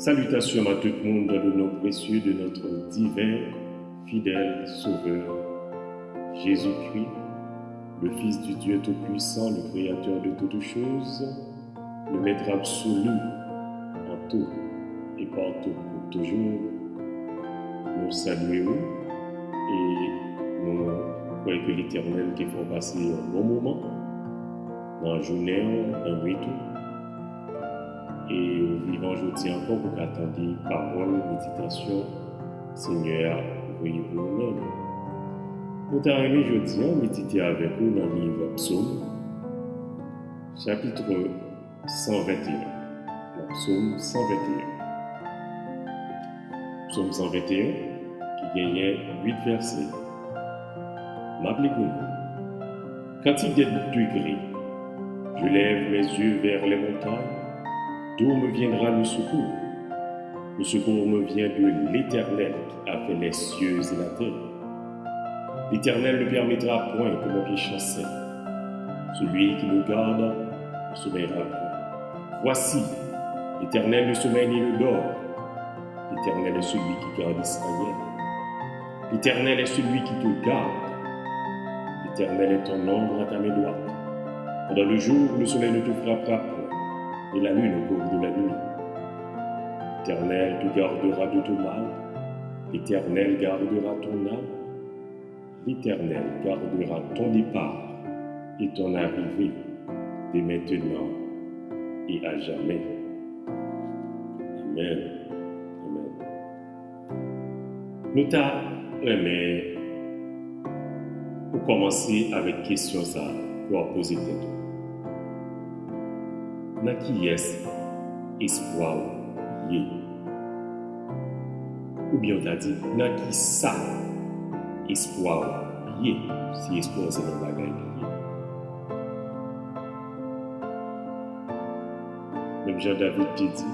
Salutations à tout le monde dans le nom précieux de notre divin, fidèle Sauveur, Jésus-Christ, le Fils du Dieu Tout-Puissant, le Créateur de toutes choses, le Maître absolu en tout et partout pour toujours. Nous saluons et nous croyons que l'Éternel qui fait passer un bon moment dans la journée, dans la nuit. Et au vivant aujourd'hui encore pour attendre parole, méditation, Seigneur, oui, vous-même. Nous t'arrivons aujourd'hui à méditer avec vous dans le livre Psaume, chapitre 121. Le Psaume 121. Psaume 121 qui gagnait 8 versets. M'appelez-vous. Quand il est degré, je lève mes yeux vers les montagnes. D'où me viendra le secours? Le secours me vient de l'Éternel qui a fait les cieux et la terre. L'Éternel ne permettra point que mon pied chancelle. Celui qui me garde ne sommeillera point. Voici, l'Éternel ne sommeille ni ne dort. L'Éternel est celui qui garde Israël. L'Éternel est celui qui te garde. L'Éternel est ton ombre à ta main droite. Pendant le jour, le soleil ne te frappera point. Et la lune au cours de la nuit. L'Éternel te gardera de tout mal. L'Éternel gardera ton âme. L'Éternel gardera ton départ et ton arrivée dès maintenant et à jamais. Amen. Amen. Nous t'aimerons pour commencer avec question ça pour poser tête. Dans qui est espoir yé? Ou bien on t'a dit, dans qui ça espoir yé? Si espoir c'est un bagage yé. Même Jean-David te dit,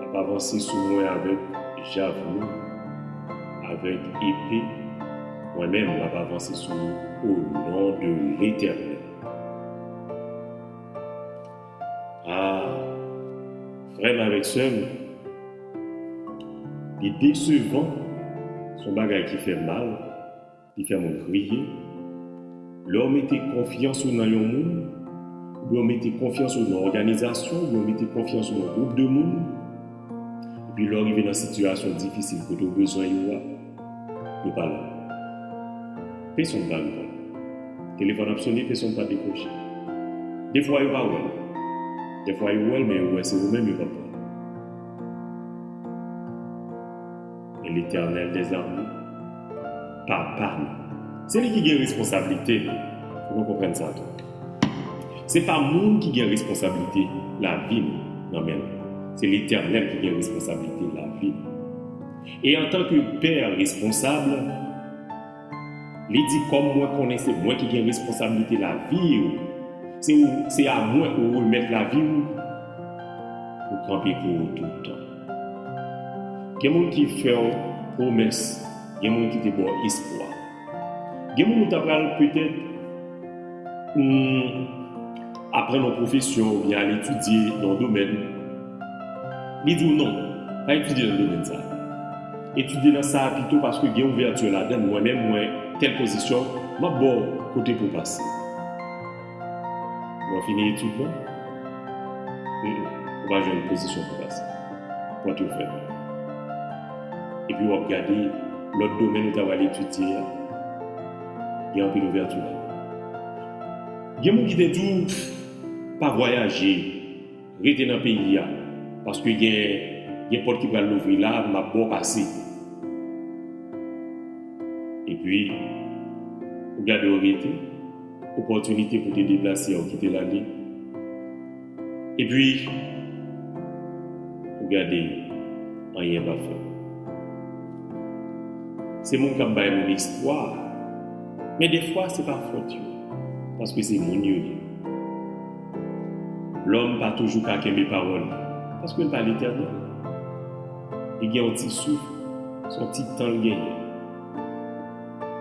on va avancer sur moi avec javelot, avec épée. Moi-même, on va avancer sur nous au nom de l'Éternel. Frère avec seul, il est décevant, son bagage qui fait mal, qui fait mon crier. L'homme était confiance dans un monde, l'homme était confiance dans une organisation, l'homme était confiance dans un groupe de monde. Et puis l'homme arrive dans une situation difficile, que tu as besoin de pas là. Personne ne va le téléphone a sonné, personne ne va décrocher. Des fois, il va où? Des fois, il va, mais c'est vous-même qui va pas. Et l'Éternel des armées, papa, c'est lui qui a responsabilité. Vous comprenez ça? C'est pas monde qui a responsabilité la vie, non mais c'est l'Éternel qui a responsabilité la vie. Et en tant que père responsable, il dit comme moi connais, c'est moi qui ai responsabilité la vie. C'est à moi de remettre la vie pour camper pour tout le temps. Il y a des gens qui font promesse, il y a des gens qui te bon espoir. Il y a des gens qui t'apprennent peut-être apprendre une profession ou bien aller étudier dans le domaine. Ils disent non, pas étudier dans le domaine ça. Étudier dans ça plutôt parce que il y a une ouverture là-dedans. Moi-même, telle position, ma bon côté pour passer. On finit l'étude, non? On va jouer une position pour passer. Pour tout faire. Et puis, on va regarder l'autre domaine où on va l'étudier. Il y a un peu d'ouverture là. Il y a des gens qui disent pas voyager, rester dans le pays. Parce qu'il y a une porte qui va l'ouvrir là, ma bon passer. Et puis, regardez l'arrêté. Opportunité pour te déplacer ou quitter l'année. Et puis, regardez, rien va faire. C'est mon campagne, mon espoir. Mais des fois, c'est pas faute. Parce que c'est mon Dieu. L'homme pas toujours qu'à mes paroles. Parce qu'il pas l'Éternel. Il y a un petit souffle, son petit temps le gagne.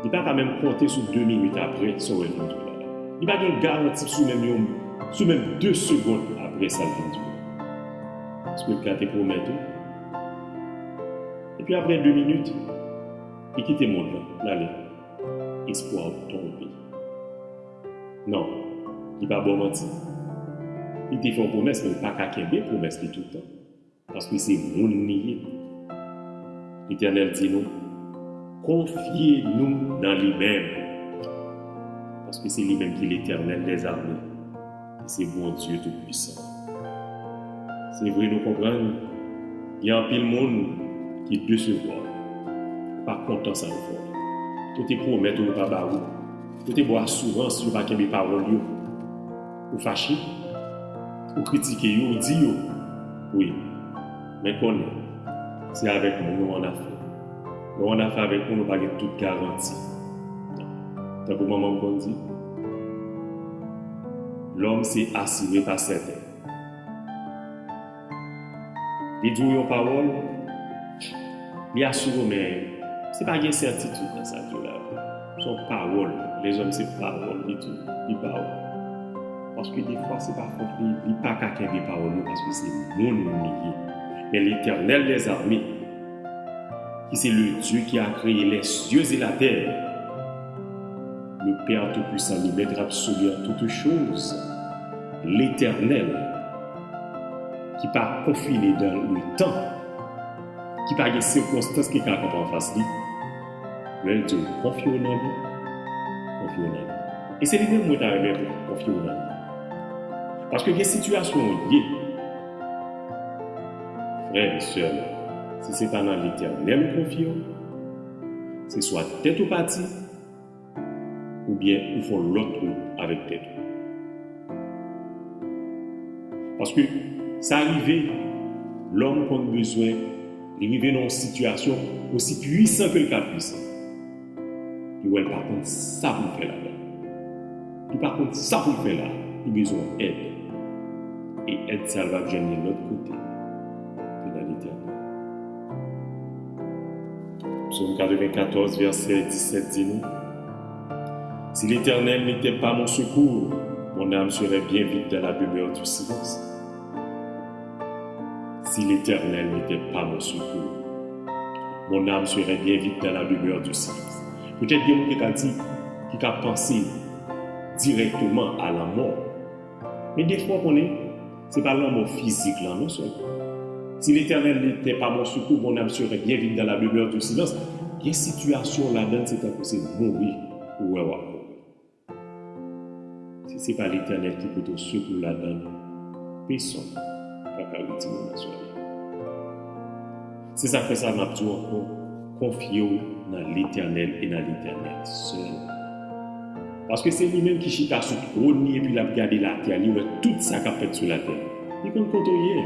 Il ne peut pas même compter sur 2 minutes après son retour. Il n'y a pas de garantie sur même 2 secondes après sa vie. parce que le cas te promet tout. Et puis après 2 minutes, il quitte le monde là, allez, espoir tombé. Non, il va pas bon mentir. Il te fait une promesse, mais il n'a pas qu'à promesse tout le temps. Parce que c'est mon nier. L'Éternel dit nous, confiez-nous dans lui-même. Parce que c'est lui-même qui est l'Éternel des armées. Et c'est bon Dieu tout-puissant. C'est vrai, nous comprenons. Il y a un pile monde qui est décevoir. Pas content, ça nous fait. Tout est promet, tout est pas barou. Tout est bon assurance, tout est pas qu'il y ait des paroles. Ou fâché, ou critiquer, ou dire. Oui. Mais qu'on est. C'est avec nous, nous en a fait. Nous en a fait avec nous, nous n'avons pas toute garantie. Tant que maman me dit, l'homme s'est assuré par certains. Il dit une parole, il assure, mais ce n'est pas une certitude dans ça. Son parole, les hommes, c'est parole, ils parlent. Parce que des fois, ce n'est pas fort, il n'y a pas quelqu'un des paroles, parce que c'est mon lié. Mais l'Éternel des armées, qui c'est le Dieu qui a créé les cieux et la terre, le Père Tout-Puissant, le Maître absolu à toutes choses, l'Éternel, qui pas confiné dans le temps, qui pas des circonstances qui quand en face de lui, mais Dieu confie en lui, confie en lui. Et c'est lui-même qui a confié en lui. Parce que les situations liées, frères et sœurs, si ce n'est pas dans l'Éternel confiant, c'est soit tête au parti, ou bien il faut l'autre avec tête. Parce que ça arrive, l'homme a besoin d'arriver dans une situation aussi puissante que le cas puissant. Il ne par contre ça pour faire là-bas. Il par contre ça pour faire là, il a besoin d'aide. Et aide, ça va venir de l'autre côté, de l'Éternel. Psaume 94, verset 17 dit nous, si l'Éternel n'était pas mon secours, mon âme serait bien vite dans la demeure du silence. Si l'Éternel n'était pas mon secours, mon âme serait bien vite dans la demeure du silence. Peut-être qu'il y a quelqu'un qui a pensé directement à la mort. Mais des fois, ce n'est pas la mort physique, là, non seulement. Si l'Éternel n'était pas mon secours, mon âme serait bien vite dans la demeure du silence. Il y a une situation là-dedans, c'est que c'est mourir ou ouais. Si ce n'est pas l'Éternel qui peut te secourir là-dedans, personne ne peut pas retirer la soirée. C'est ça que ça m'a dit encore, confiez dans l'Éternel et dans l'Éternel seul. Parce que c'est lui-même qui chita sur le trône et puis il a regardé la terre, il a tout ça qu'il a fait sur la terre. Il compte quand il est.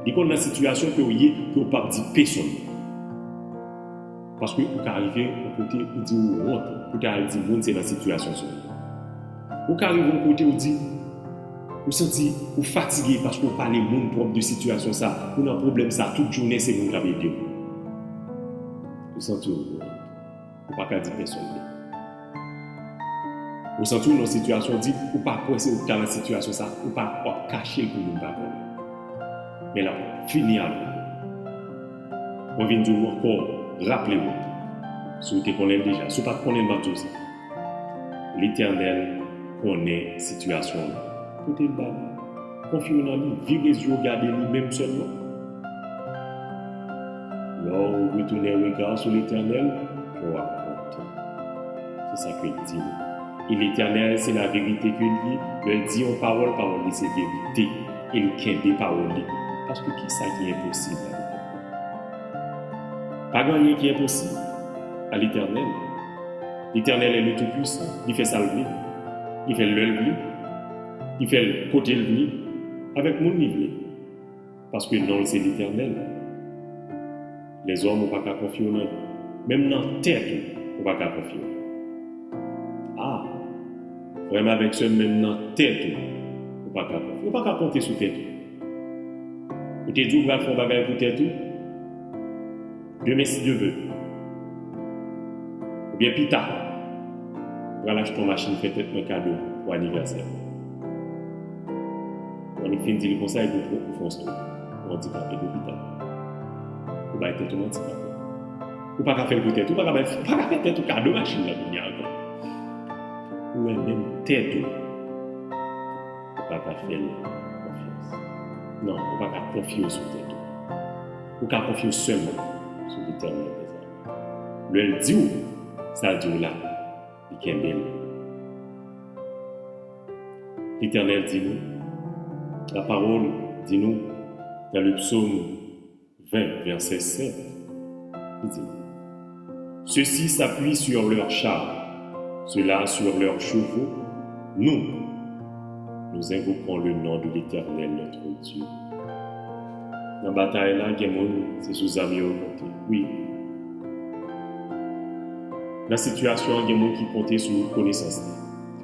Il compte la situation que vous avez, que vous ne pouvez pas dire personne. Parce que vous arrivez au côté où vous dites honte, vous arrivez à dire que c'est la situation. Vous arrivez au côté où vous dites, vous sentez vous fatigué parce que vous parlez monde propre de situation ça, vous avez un problème ça, toute journée c'est vous qui avez dit. Vous sentez vous ne pouvez pas dire personne. Vous sentez dans une situation dit, vous ne pouvez pas coincer dans la situation ça, vous ne pouvez pas cacher pour nous pas. Mais là, fini à nous. On vient de dire encore, rappelez-vous, si vous connaissez déjà, si vous ne connaissez pas tout ça, l'Éternel connaît la situation. Tout est bas. Confiez en lui, virez les yeux, regardez lui-même seulement. Lors où vous retournez le regard sur l'Éternel, vous êtes content. C'est ça qu'il dit. Et l'Éternel, c'est la vérité qu'il dit. Il dit en parole, c'est vérité. Et il kembe des paroles. Parce que qui ça qui est impossible à l'Éternel? Pas grand-chose qui est impossible à l'Éternel. L'Éternel est le Tout-Puissant. Il fait ça le vie. Il fait le vie. Il fait le côté le vie. Avec mon niveau. Parce que non, c'est l'Éternel. Les hommes n'ont pas qu'à confier en eux. Même dans la tête, on n'a pas qu'à confier. Ah, vraiment avec ce même dans la tête, on n'a pas qu'à confier. On n'a pas qu'à compter sur la tête. Vous te dites, vous allez faire un bagage pour tête. Demain, si Dieu veut. Ou bien plus tard, vous allez acheter une machine, faire peut-être un cadeau pour l'anniversaire. On est fin de dire comme ça et vous faire ça. handicapé d'hôpital. Ou pas être tout handicapé. Ou pas faire le tête, ou pas faire tête ou cadeau machine là pour y encore. Ou même tête ou pas faire confiance. Non, ou pas confier sur tête. Ou pas confier seulement sur l'Éternel des armées. Le dit ça dit là, il est belle. L'Éternel dit nous, la parole dit nous dans le psaume 20, verset 7, il dit ceux-ci s'appuient sur leurs chars, ceux-là sur leurs chevaux. Nous invoquons le nom de l'Éternel, notre Dieu. Dans la bataille, là, c'est sous amis au côté. Oui. Dans la situation, il y a des gens qui comptent sur connaissance,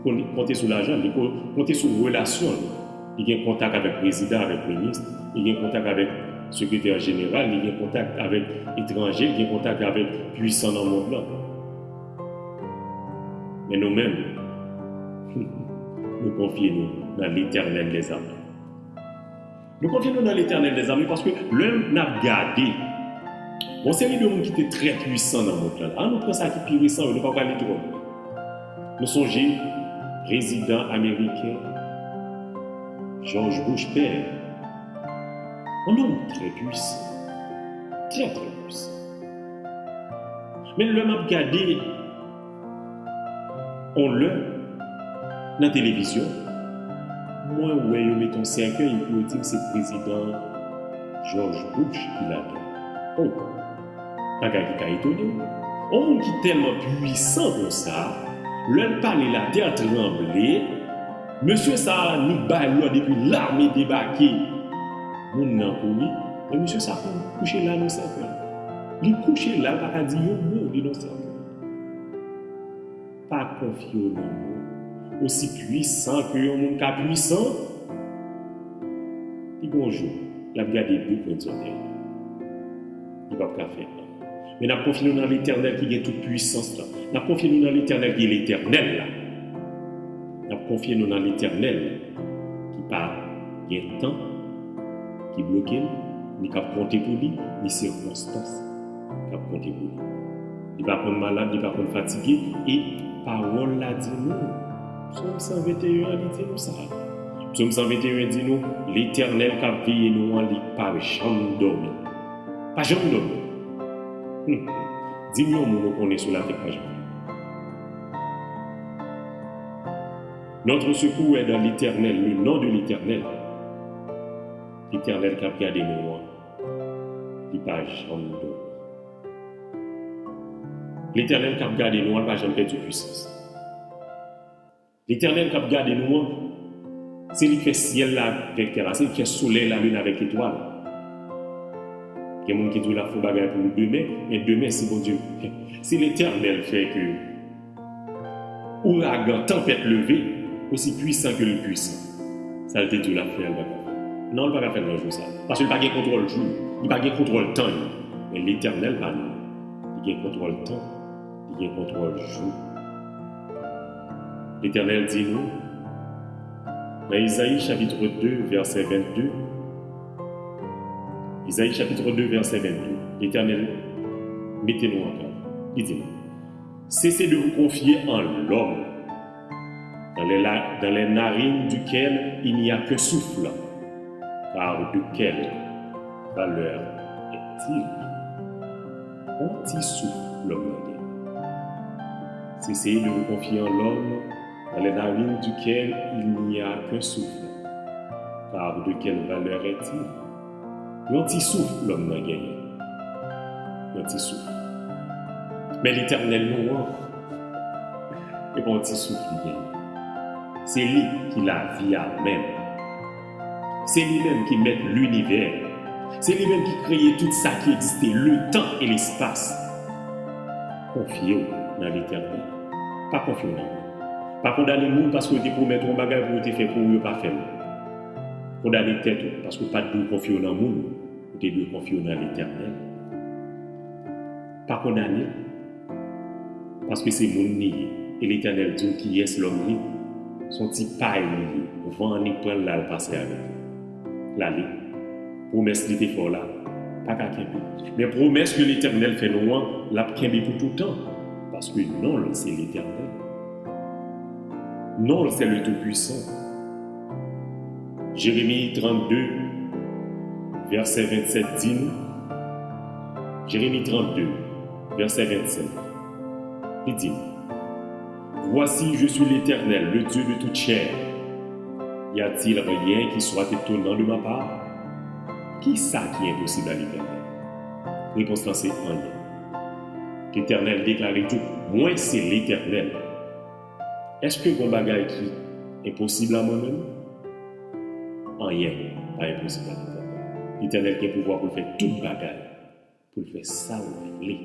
qui comptent sur l'argent, qui comptent sur relation. Il y a contact avec le président, avec le ministre, il y a contact avec le secrétaire général, il y a contact avec l'étranger, il y a contact avec les puissants dans le monde là. Mais nous-mêmes, nous confions dans l'Éternel des armées. Nous confions dans l'Éternel des armées parce que l'homme n'a gardé. On s'est mis de monde qui était très puissant dans le monde là. Ah, nous prenons ça qui est plus récent, nous ne pouvons pas parler trop. Nous songeons, président américain, George Bush père. Un homme très puissant. Très très puissant. Mais l'homme a gardé, on l'a dans la télévision. Moi, ouais, je mets ton cercueil et puis dire que c'est le président George Bush qui l'a fait. Oh, pas quelqu'un qui a étonné. Un monde qui est tellement puissant comme ça, l'homme parle la terre tremblée. Monsieur ça nous balle depuis l'armée débarquée. Moun nan kouri, mais monsieur ça couché là dans cercueil. Il couché là, pas dire yo mot dans cercueil. Pas confier au monde aussi puissant que un monde qui puissant. Il bonjour, il a gardé deux points de terre. Il va pas faire. Mais n'a confié dans l'Éternel qui est toute puissance là. N'a confié dans l'Éternel qui est l'Éternel là. N'a confié dans l'Éternel qui pas gain temps, qui bloque, ni cap compter pour lui, ni circonstances cap compter pour lui. Il va prendre malade, il va prendre fatigué et parole là dit nous. Psaume 121 dit nous ça. Psaume 121 dit nous l'Éternel qui a veillé nous en lit pas jamais dormir. Pas jamais dormir. Dis-nous nous connaît sur la tête pas jamais. Notre secours est dans l'Éternel, le nom de l'Éternel. L'Éternel qui a gardé nous, il pas jamais dormir. L'Éternel qui a gardé nous, il pas jamais perdu puissance. L'Éternel qui a gardé nous, c'est lui qui fait ciel là avec terre, c'est lui qui fait soleil la lune avec étoile. Il y a des gens qui disent la faut bagarre pour demain, mais demain c'est bon Dieu. Si l'Éternel fait que ouragan, tempête levée, aussi puissant que le puissant, ça le dit la faire non, il ne peut pas faire le jour ça. Parce qu'il n'a pas de contrôle le jour, il n'a pas de contrôle le temps. Mais l'Éternel, il a contrôle le temps, il a contrôle le jour. L'Éternel dit nous, dans Isaïe chapitre 2, verset 22, Isaïe chapitre 2, verset 22, l'Éternel, mettez-nous encore. Il dit, cessez de vous confier en l'homme, dans les narines duquel il n'y a que souffle. Car de quelle valeur est-il? Anti-souffle l'homme. Cessez de vous confier en l'homme, dans les narines duquel il n'y a qu'un souffle. Car de quelle valeur est-il? L'anti-souffle l'homme n'a gagné. L'anti-souffle. Mais l'Éternel nous et pas anti-souffle il gagne. C'est lui qui la vie à même. C'est lui-même qui met l'univers. C'est lui-même qui crée tout ça qui existait, le temps et l'espace. Confiez-vous dans l'Éternel. Pas confiez-vous dans vous. Pas condamner le monde parce que vous promettez un bagage pour vous faire pour vous pas faire. Condamner tête parce que pas de confier dans le monde, vous devez confier dans l'Éternel. Pas condamner parce que c'est mon nié et l'Éternel dit qui est l'homme lié. Son petit paille lié. Vent ni prendre là le passer avec. L'aller. Promesse qui était fort là, pas qu'à kembe. Mais promesse que l'Éternel fait loin, la kembe pour tout le temps. Parce que non, c'est l'Éternel. Non, c'est le Tout-Puissant. Jérémie 32, verset 27 dit, Jérémie 32, verset 27, il dit, voici, je suis l'Éternel, le Dieu de toute chair. Y a-t-il rien qui soit étonnant de ma part? Qui ça qui est impossible à l'Éternel? Réponse là, c'est rien. L'Éternel déclare tout. Moi, c'est l'Éternel. Est-ce que mon bagage qui est impossible à moi-même? Rien, pas impossible à l'Éternel. L'Éternel qui a pouvoir pour faire tout bagage, pour faire ça ou voulez.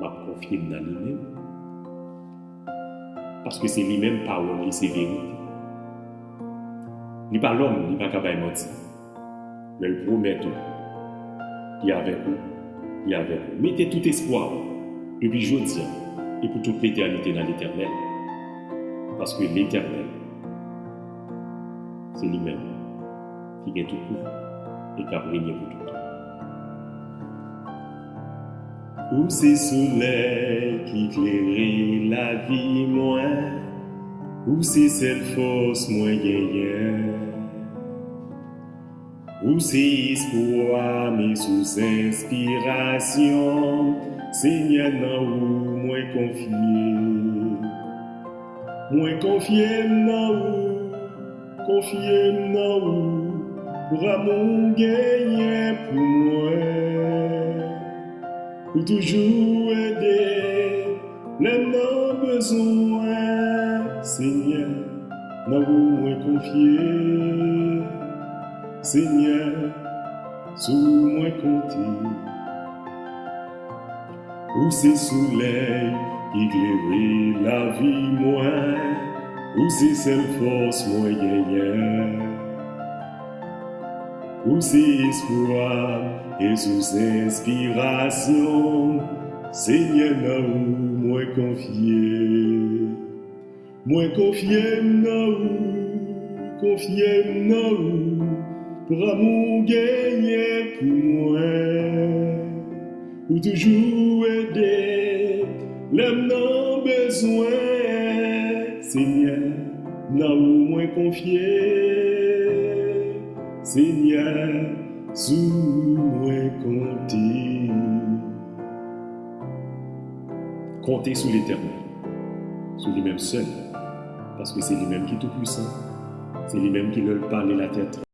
M'a confié dans lui-même. Parce que c'est lui-même parole, c'est vérité. Ni pas l'homme, ni pas capable de mentir. Mais le promet tout. Il est avec vous. Il est avec vous. Mettez tout espoir depuis aujourd'hui et pour toute l'éternité dans l'Éternel. Parce que l'Éternel, c'est lui-même qui gagne tout pouvoir et qui a régné pour tout le temps. Où c'est soleil qui éclaire la vie, moi, où c'est cette force, moi, gagnant. Où c'est espoir, mais sous inspiration, Seigneur, non, où moi confié. Moi confié, non, pour amour gagné pour moi. Pour toujours aider, les non besoin, Seigneur, non, où moi confié. Seigneur, sous moi compter, où c'est soleil qui éclaire la vie, moi, où c'est cette force, moi, gagnant, où c'est espoir et sous inspiration, Seigneur, non, moi confié, non, pour amour gagné pour moi, pour toujours aider, l'homme non besoin, Seigneur, non moins confié, Seigneur, sous moi compter. Comptez sur l'Éternel, sur lui-même seul, parce que c'est lui-même qui est tout puissant, c'est lui-même qui leur parle la tête.